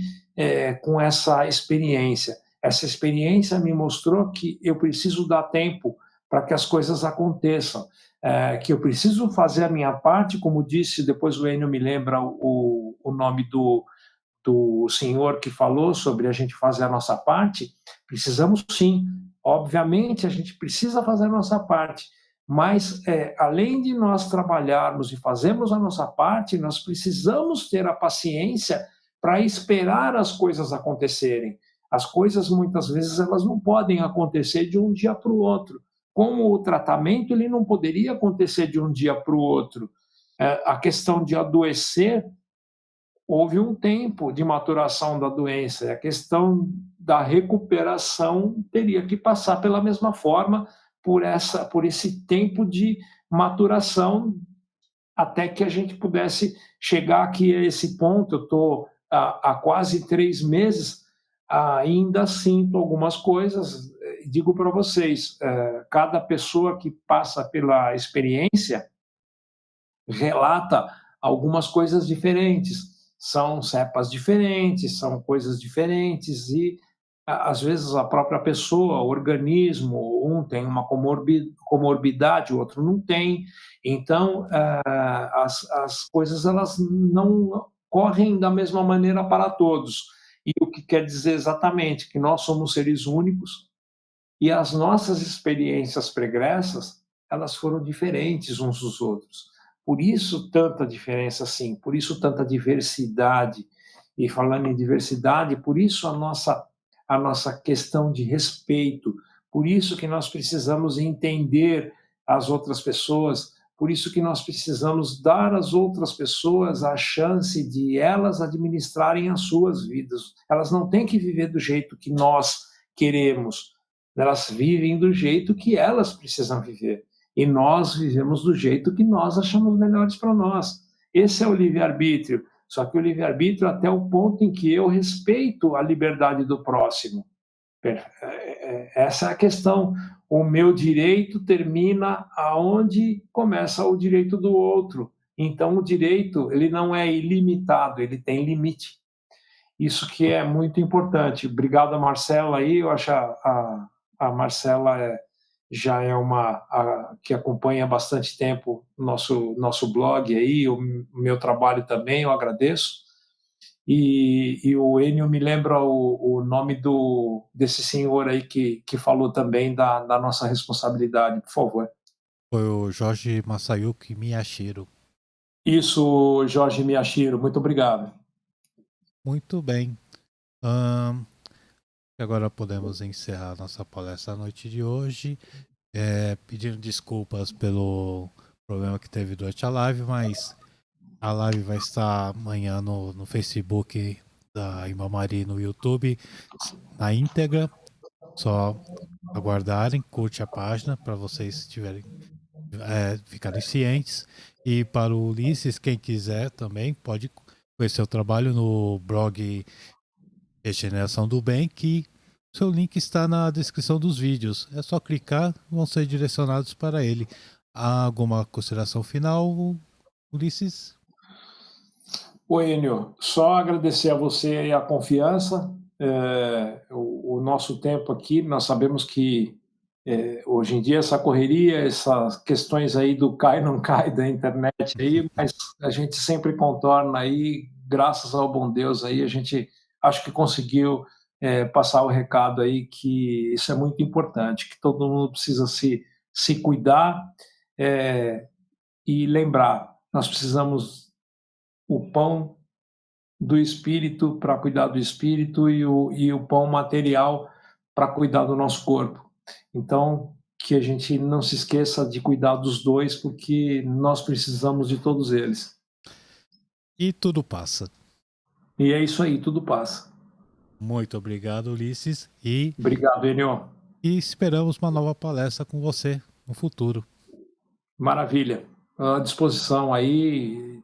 A: com essa experiência. Essa experiência me mostrou que eu preciso dar tempo para que as coisas aconteçam, que eu preciso fazer a minha parte, como disse, depois o Enio me lembra o nome do senhor que falou sobre a gente fazer a nossa parte. Precisamos sim, obviamente a gente precisa fazer a nossa parte, mas além de nós trabalharmos e fazermos a nossa parte, nós precisamos ter a paciência para esperar as coisas acontecerem. As coisas, muitas vezes, elas não podem acontecer de um dia para o outro. Como o tratamento, ele não poderia acontecer de um dia para o outro. A questão de adoecer, houve um tempo de maturação da doença. A questão da recuperação teria que passar pela mesma forma, por esse tempo de maturação, até que a gente pudesse chegar aqui a esse ponto. Eu estou há quase 3 meses, ainda sinto algumas coisas. Digo para vocês, cada pessoa que passa pela experiência relata algumas coisas diferentes, são cepas diferentes, são coisas diferentes e às vezes a própria pessoa, o organismo, um tem uma comorbidade, o outro não tem. Então, as coisas elas não correm da mesma maneira para todos. E o que quer dizer exatamente que nós somos seres únicos e as nossas experiências pregressas, elas foram diferentes uns dos outros. Por isso tanta diferença assim, por isso tanta diversidade. E falando em diversidade, por isso a nossa questão de respeito, por isso que nós precisamos entender as outras pessoas, por isso que nós precisamos dar às outras pessoas a chance de elas administrarem as suas vidas. Elas não têm que viver do jeito que nós queremos, elas vivem do jeito que elas precisam viver. E nós vivemos do jeito que nós achamos melhores para nós. Esse é o livre-arbítrio. Só que o livre-arbítrio até o ponto em que eu respeito a liberdade do próximo. Essa é a questão. O meu direito termina aonde começa o direito do outro. Então, o direito ele não é ilimitado, ele tem limite. Isso que é muito importante. Obrigado a Marcela aí. Eu acho a Marcela já é que acompanha há bastante tempo o nosso blog aí, o meu trabalho também, eu agradeço. E o Enio me lembra o nome desse senhor aí que falou também da nossa responsabilidade, por favor.
B: Foi o Jorge Masayuki Miyashiro.
A: Isso, Jorge Miyashiro, muito obrigado.
B: Muito bem. Agora podemos encerrar nossa palestra à noite de hoje. Pedindo desculpas pelo problema que teve durante a live, mas a live vai estar amanhã no Facebook da Imamari no YouTube, na íntegra. Só aguardarem, curte a página para vocês ficarem cientes. E para o Ulisses, quem quiser também pode conhecer o trabalho no blog Regeneração do Bem, que seu link está na descrição dos vídeos. É só clicar, vão ser direcionados para ele. Há alguma consideração final, Ulisses?
A: Oi, Enio, só agradecer a você e a confiança. O nosso tempo aqui, nós sabemos que hoje em dia essa correria, essas questões aí do cai não cai da internet aí, mas a gente sempre contorna aí, graças ao bom Deus aí, a gente acho que conseguiu passar o recado aí que isso é muito importante, que todo mundo precisa se cuidar e lembrar, nós precisamos o pão do espírito para cuidar do espírito e o pão material para cuidar do nosso corpo. Então, que a gente não se esqueça de cuidar dos dois, porque nós precisamos de todos eles.
B: E tudo passa.
A: E é isso aí, tudo passa.
B: Muito obrigado, Ulisses.
A: Obrigado, Enio.
B: E esperamos uma nova palestra com você no futuro.
A: Maravilha. À disposição aí,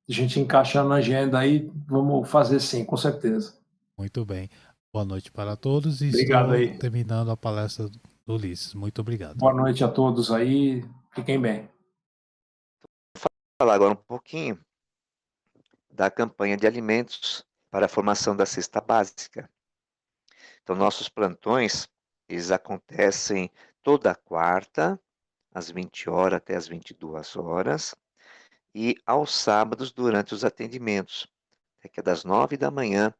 A: a gente encaixar na agenda aí, vamos fazer sim, com certeza.
B: Muito bem. Boa noite para todos e
A: Obrigado
B: estou
A: aí.
B: terminando a palestra do Ulisses. Muito obrigado.
A: Boa noite a todos aí, fiquem bem.
C: Vou falar agora um pouquinho da campanha de alimentos para a formação da cesta básica. Então, nossos plantões, eles acontecem toda quarta, às 20 horas até às 22 horas, e aos sábados durante os atendimentos, que é das 9 da manhã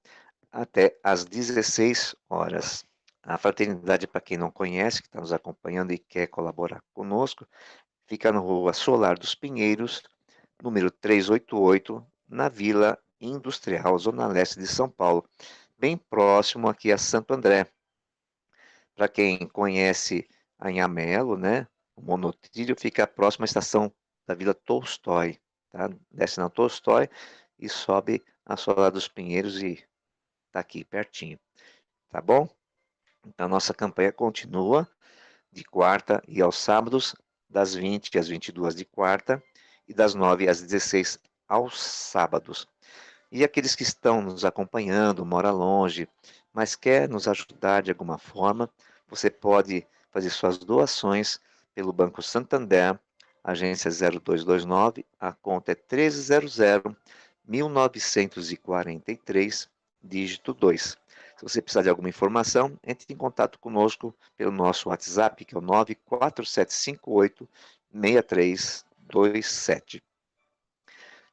C: até às 16 horas. A Fraternidade, para quem não conhece, que está nos acompanhando e quer colaborar conosco, fica na Rua Solar dos Pinheiros, número 388, na Vila Industrial, Zona Leste de São Paulo, bem próximo aqui a Santo André. Para quem conhece Anhamelo, né, o monotrilho fica próximo à estação da Vila Tolstói, tá? Desce na Tolstói e sobe a Solar dos Pinheiros e está aqui pertinho, tá bom? Então, nossa campanha continua de quarta e aos sábados, das 20 às 22 de quarta e das 9 às 16 aos sábados. E aqueles que estão nos acompanhando, mora longe, mas quer nos ajudar de alguma forma, você pode fazer suas doações pelo Banco Santander, agência 0229, a conta é 1300-1943, dígito 2. Se você precisar de alguma informação, entre em contato conosco pelo nosso WhatsApp, que é o 94758-6327.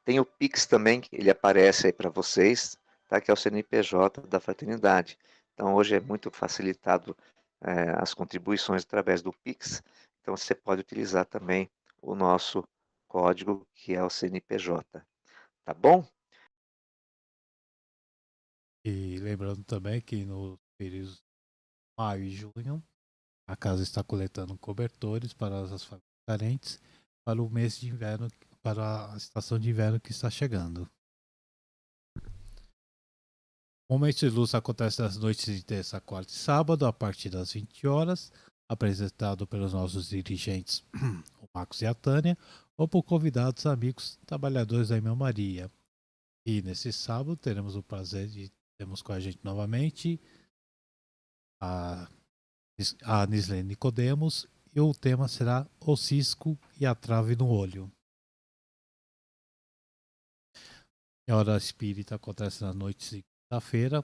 C: Tem o Pix também, que ele aparece aí para vocês, tá? Que é o CNPJ da Fraternidade. Então, hoje é muito facilitado as contribuições através do Pix. Então, você pode utilizar também o nosso código, que é o CNPJ. Tá bom?
B: E lembrando também que nos períodos de maio e junho, a casa está coletando cobertores para as famílias carentes para o mês de inverno, para a estação de inverno que está chegando. O Momento de Luz acontece nas noites de terça, quarta e sábado, a partir das 20 horas, apresentado pelos nossos dirigentes, o Marcos e a Tânia, ou por convidados amigos trabalhadores da Irmã Maria. E nesse sábado teremos o prazer de termos com a gente novamente a Nislene Nicodemos, e o tema será o cisco e a trave no olho. A hora espírita acontece na noite de quinta-feira,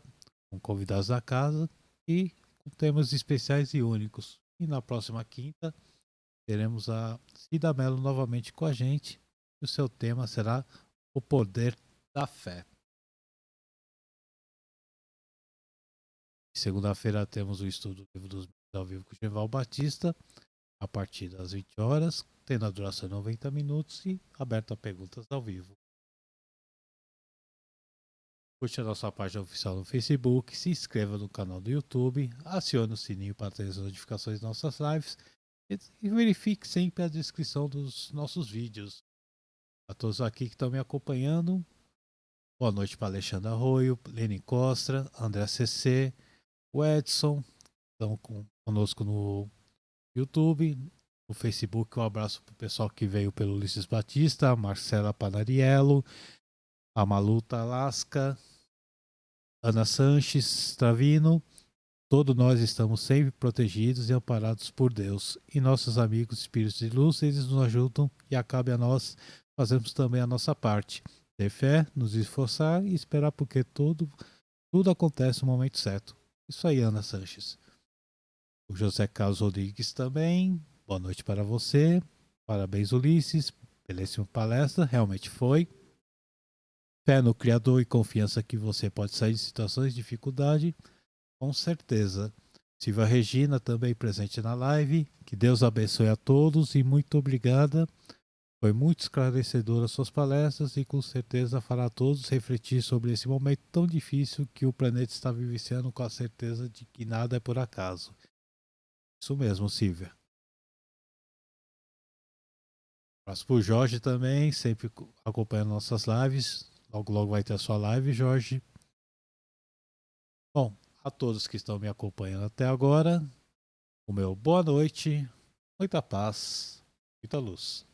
B: com convidados da casa e com temas especiais e únicos. E na próxima quinta teremos a Cida Mello novamente com a gente. E o seu tema será o poder da fé. Segunda-feira temos o estudo do Livro dos Médiuns ao vivo com o Genival Batista, a partir das 20 horas, tendo a duração de 90 minutos e aberto a perguntas ao vivo. Curte a nossa página oficial no Facebook, se inscreva no canal do YouTube, acione o sininho para ter as notificações de nossas lives e verifique sempre a descrição dos nossos vídeos. A todos aqui que estão me acompanhando, boa noite para Alexandre Arroio, Lenin Costa, André CC, o Edson, estão conosco no YouTube, no Facebook. Um abraço para o pessoal que veio pelo Ulisses Batista, a Marcela Panariello, a Maluta Lasca, Ana Sanches Travino. Todos nós estamos sempre protegidos e amparados por Deus. E nossos amigos espíritos de luz, eles nos ajudam e cabe a nós fazermos também a nossa parte. Ter fé, nos esforçar e esperar porque tudo acontece no momento certo. Isso aí, Ana Sanches. O José Carlos Rodrigues também. Boa noite para você. Parabéns, Ulisses. Belíssima palestra, realmente foi. Fé no Criador e confiança que você pode sair de situações de dificuldade, com certeza. Silvia Regina também presente na live. Que Deus abençoe a todos e muito obrigada. Foi muito esclarecedora suas palestras e com certeza fará todos refletir sobre esse momento tão difícil que o planeta está vivenciando, com a certeza de que nada é por acaso. Isso mesmo, Silvia. Abraço pro Jorge também, sempre acompanhando nossas lives. Logo, logo vai ter a sua live, Jorge. Bom, a todos que estão me acompanhando até agora, o meu boa noite, muita paz, muita luz.